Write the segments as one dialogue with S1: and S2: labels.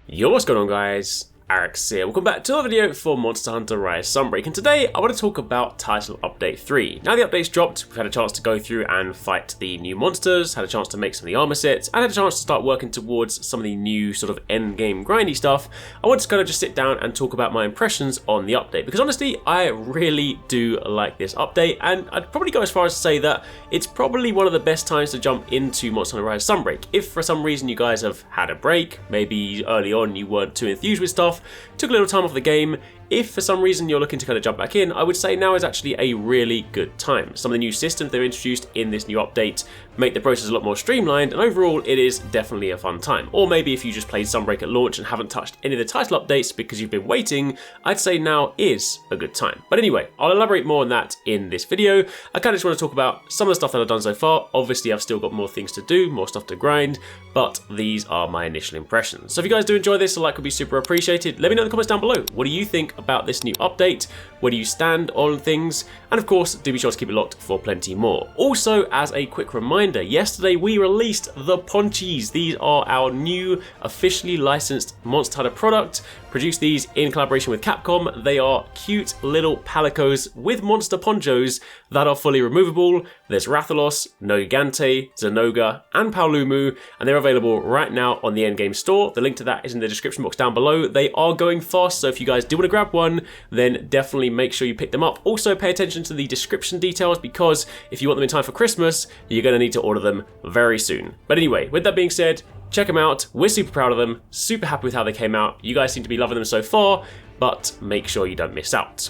S1: Yo, what's going on, guys? HyperX here. Welcome back to another video for Monster Hunter Rise Sunbreak, and today I want to talk about Title Update 3. Now the update's dropped, we've had a chance to go through and fight the new monsters, had a chance to make some of the armor sets, and had a chance to start working towards some of the new sort of end-game grindy stuff. I want to kind of just sit down and talk about my impressions on the update, because honestly, I really do like this update, and I'd probably go as far as to say that it's probably one of the best times to jump into Monster Hunter Rise Sunbreak. If for some reason you guys have had a break, maybe early on you weren't too enthused with stuff, took a little time off the game, if for some reason you're looking to kind of jump back in, I would say now is actually a really good time. Some of the new systems they've introduced in this new update make the process a lot more streamlined, and overall it is definitely a fun time. Or maybe if you just played Sunbreak at launch and haven't touched any of the title updates because you've been waiting, I'd say now is a good time. But anyway, I'll elaborate more on that in this video. I kind of just want to talk about some of the stuff that I've done so far. Obviously I've still got more things to do, more stuff to grind, but these are my initial impressions. So if you guys do enjoy this, a like would be super appreciated. Let me know in the comments down below. What do you think about this new update? Where do you stand on things? And of course, do be sure to keep it locked for plenty more. Also, as a quick reminder, yesterday we released the Punchies. These are our new officially licensed Monster Hunter product. Produced these in collaboration with Capcom. They are cute little palicos with monster ponchos that are fully removable. There's Rathalos, Nogigante, Zenoga, and Paolumu, and they're available right now on the endgame store. The link to that is in the description box down below. They are going fast, so if you guys do want to grab one, then definitely make sure you pick them up. Also, pay attention to the description details, because if you want them in time for Christmas, you're going to need to order them very soon. But anyway, with that being said, check them out. We're super proud of them, super happy with how they came out. You guys seem to be loving them so far, but make sure you don't miss out.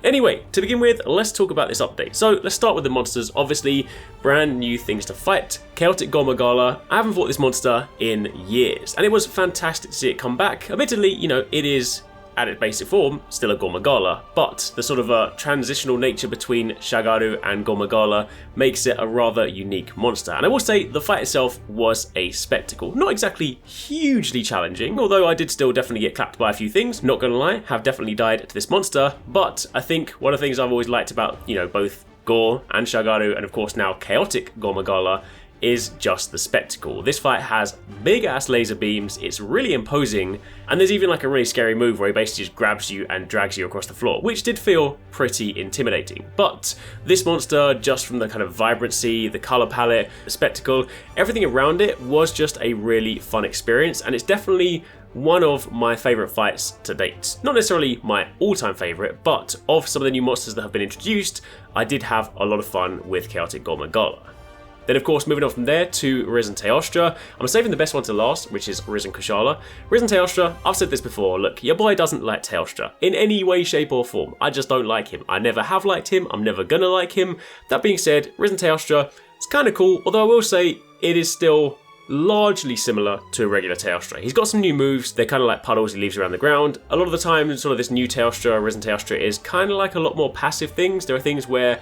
S1: Anyway, to begin with, let's talk about this update. So let's start with the monsters. Obviously, brand new things to fight. Chaotic Gore Magala. I haven't fought this monster in years, and it was fantastic to see it come back. Admittedly, you know, it is, at its basic form, still a Gomagala, but the sort of transitional nature between Shagaru and Gomagala makes it a rather unique monster. And I will say the fight itself was a spectacle. Not exactly hugely challenging, although I did still definitely get clapped by a few things, not gonna lie, have definitely died to this monster, but I think one of the things I've always liked about, you know, both Gore and Shagaru, and of course now Chaotic Gore Magala, is just the spectacle. This fight has big ass laser beams, it's really imposing, and there's even like a really scary move where he basically just grabs you and drags you across the floor, which did feel pretty intimidating. But this monster, just from the kind of vibrancy, the color palette, the spectacle, everything around it was just a really fun experience, and it's definitely one of my favourite fights to date. Not necessarily my all-time favourite, but of some of the new monsters that have been introduced, I did have a lot of fun with Chaotic Gore Magala. Then of course, moving on from there to Risen Teostra, I'm saving the best one to last, which is Risen Kushala. Risen Teostra, I've said this before, look, your boy doesn't like Teostra in any way, shape or form. I just don't like him. I never have liked him, I'm never gonna like him. That being said, Risen Teostra, it's kind of cool, although I will say it is still largely similar to a regular Teostra. He's got some new moves, they're kind of like puddles he leaves around the ground. A lot of the time, sort of this new Teostra, Risen Teostra, is kind of like a lot more passive things. There are things where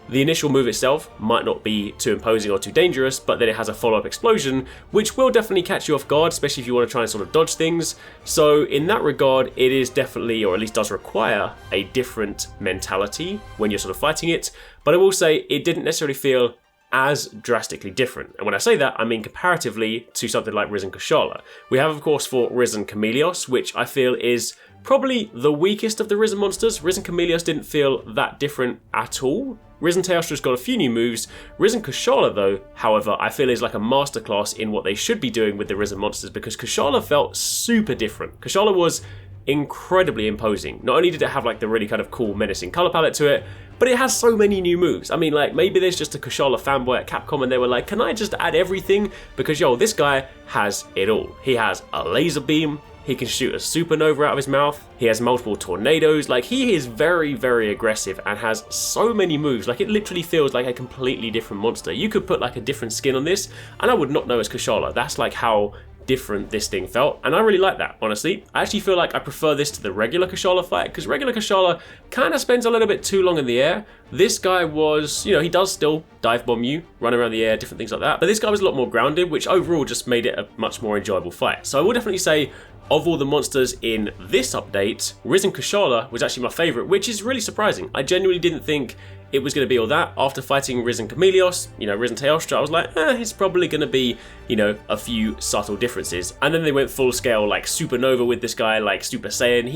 S1: the initial move itself might not be too imposing or too dangerous, but then it has a follow-up explosion, which will definitely catch you off guard, especially if you want to try and sort of dodge things. So in that regard, it is definitely, or at least does require, a different mentality when you're sort of fighting it. But I will say, it didn't necessarily feel as drastically different. And when I say that, I mean comparatively to something like Risen Kushala. We have, of course, for Risen Chameleos, which I feel is probably the weakest of the Risen monsters. Risen Chameleos didn't feel that different at all. Risen Teostra's got a few new moves. Risen Kushala, though, however, I feel is like a masterclass in what they should be doing with the Risen monsters, because Kushala felt super different. Kushala was incredibly imposing. Not only did it have like the really kind of cool, menacing color palette to it, but it has so many new moves. I mean, like, maybe there's just a Kushala fanboy at Capcom and they were like, can I just add everything? Because, yo, this guy has it all. He has a laser beam, he can shoot a supernova out of his mouth, he has multiple tornadoes, like, he is very, very aggressive and has so many moves. Like, it literally feels like a completely different monster. You could put like a different skin on this and I would not know it's Kushala. That's like how different this thing felt, and I really like that, honestly. I actually feel like I prefer this to the regular Kushala fight, because regular Kushala kind of spends a little bit too long in the air. This guy was, you know, he does still dive bomb you, run around the air, different things like that, but this guy was a lot more grounded, which overall just made it a much more enjoyable fight. So I will definitely say, of all the monsters in this update, Risen Kushala was actually my favourite, which is really surprising. I genuinely didn't think it was going to be all that. After fighting Risen Chameleos, Risen Teostra, I was like, it's probably going to be, a few subtle differences. And then they went full scale, like Supernova with this guy, like Super Saiyan.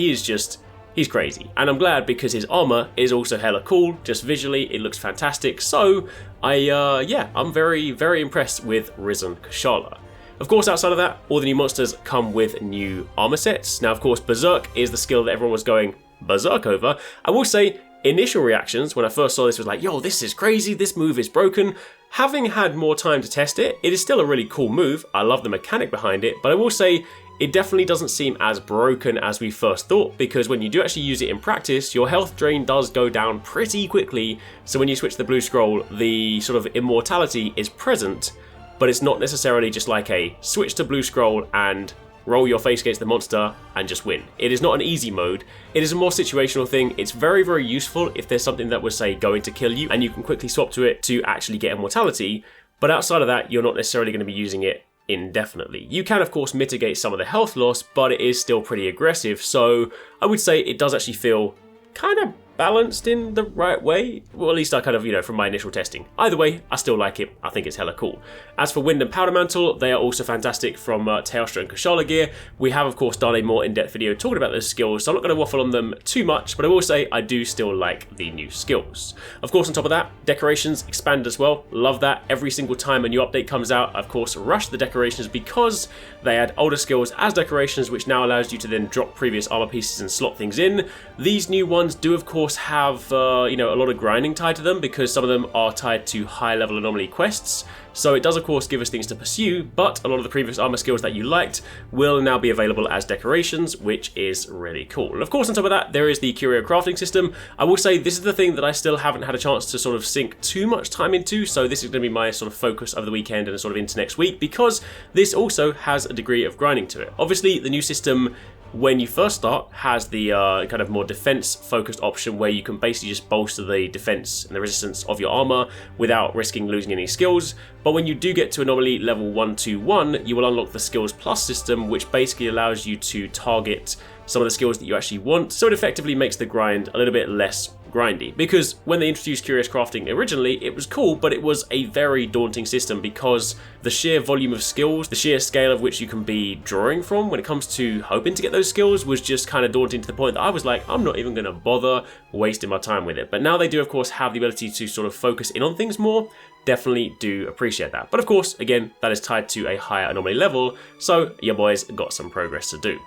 S1: He's crazy. And I'm glad because his armor is also hella cool. Just visually, it looks fantastic. So I'm very, very impressed with Risen Kushala. Of course, outside of that, all the new monsters come with new armor sets. Now, of course, Berserk is the skill that everyone was going berserk over. I will say, initial reactions when I first saw this was like, yo, this is crazy, this move is broken. Having had more time to test it, it is still a really cool move. I love the mechanic behind it, but I will say it definitely doesn't seem as broken as we first thought, because when you do actually use it in practice, your health drain does go down pretty quickly. So when you switch the blue scroll, the sort of immortality is present, but it's not necessarily just like a switch to blue scroll and roll your face against the monster and just win. It is not an easy mode. It is a more situational thing. It's very, very useful if there's something that was, say, going to kill you and you can quickly swap to it to actually get immortality. But outside of that, you're not necessarily going to be using it indefinitely. You can, of course, mitigate some of the health loss, but it is still pretty aggressive. So I would say it does actually feel kind of balanced in the right way. Well, at least I kind of, from my initial testing. Either way, I still like it. I think it's hella cool. As for Wind and Powder Mantle, they are also fantastic from Teostra and Kushala gear. We have, of course, done a more in-depth video talking about those skills, so I'm not going to waffle on them too much, but I will say I do still like the new skills. Of course, on top of that, decorations expand as well. Love that. Every single time a new update comes out, I, of course, rush the decorations because they add older skills as decorations, which now allows you to then drop previous armor pieces and slot things in. These new ones do, of course, have a lot of grinding tied to them because some of them are tied to high level anomaly quests. So it does, of course, give us things to pursue, but a lot of the previous armor skills that you liked will now be available as decorations, which is really cool. And of course, on top of that, there is the curio crafting system. I will say this is the thing that I still haven't had a chance to sort of sink too much time into, so this is going to be my sort of focus over the weekend and sort of into next week, because this also has a degree of grinding to it. Obviously, the new system, when you first start, has the kind of more defense-focused option where you can basically just bolster the defense and the resistance of your armor without risking losing any skills. But when you do get to anomaly level 121, you will unlock the skills plus system, which basically allows you to target some of the skills that you actually want. So it effectively makes the grind a little bit less grindy, because when they introduced Curious Crafting originally, it was cool, but it was a very daunting system because the sheer volume of skills, the sheer scale of which you can be drawing from when it comes to hoping to get those skills was just kind of daunting to the point that I was like, I'm not even going to bother wasting my time with it. But now they do, of course, have the ability to sort of focus in on things more. Definitely do appreciate that. But of course, again, that is tied to a higher anomaly level, so your boys got some progress to do.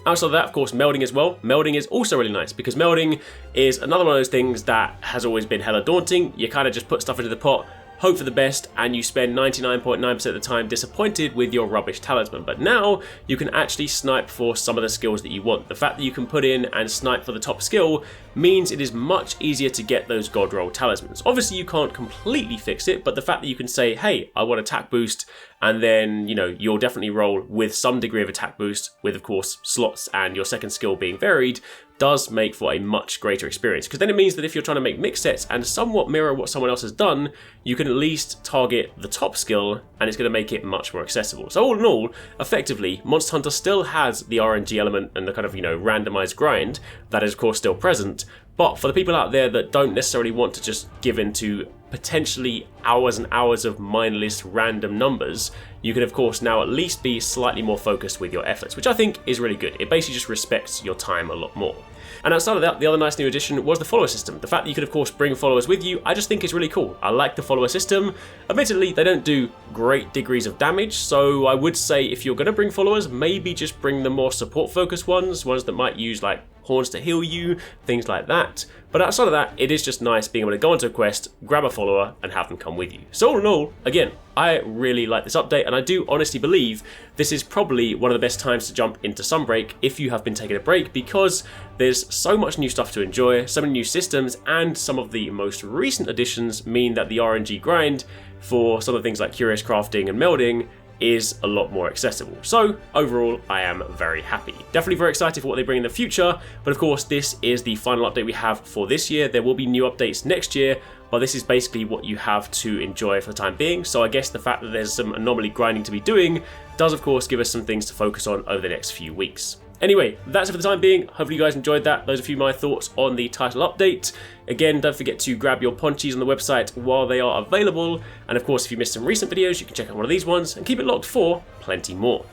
S1: Outside of that, of course, melding as well. Melding is also really nice because melding is another one of those things that has always been hella daunting. You kind of just put stuff into the pot, hope for the best, and you spend 99.9% of the time disappointed with your rubbish talisman. But now you can actually snipe for some of the skills that you want. The fact that you can put in and snipe for the top skill means it is much easier to get those god roll talismans. Obviously you can't completely fix it, but the fact that you can say, hey, I want attack boost, and then, you'll definitely roll with some degree of attack boost, with, of course, slots and your second skill being varied, does make for a much greater experience. Because then it means that if you're trying to make mix sets and somewhat mirror what someone else has done, you can at least target the top skill, and it's going to make it much more accessible. So all in all, effectively, Monster Hunter still has the RNG element and the kind of, randomized grind that is, of course, still present. But for the people out there that don't necessarily want to just give in to potentially hours and hours of mindless random numbers, you can, of course, now at least be slightly more focused with your efforts, which I think is really good. It basically just respects your time a lot more. And outside of that, the other nice new addition was the follower system. The fact that you could, of course, bring followers with you, I just think is really cool. I like the follower system. Admittedly, they don't do great degrees of damage, so I would say if you're going to bring followers, maybe just bring the more support-focused ones that might use, like, horns to heal you, things like that. But outside of that, it is just nice being able to go onto a quest, grab a follower, and have them come with you. So all in all, again, I really like this update, and I do honestly believe this is probably one of the best times to jump into Sunbreak if you have been taking a break, because there's so much new stuff to enjoy, so many new systems, and some of the most recent additions mean that the RNG grind for some of the things like Curious Crafting and Melding is a lot more accessible. So overall, I am very happy. Definitely very excited for what they bring in the future, but of course this is the final update we have for this year. There will be new updates next year, but this is basically what you have to enjoy for the time being. So I guess the fact that there's some anomaly grinding to be doing does of course give us some things to focus on over the next few weeks. Anyway, that's it for the time being. Hopefully you guys enjoyed that. Those are a few of my thoughts on the title update. Again, don't forget to grab your Punchies on the website while they are available. And of course, if you missed some recent videos, you can check out one of these ones and keep it locked for plenty more.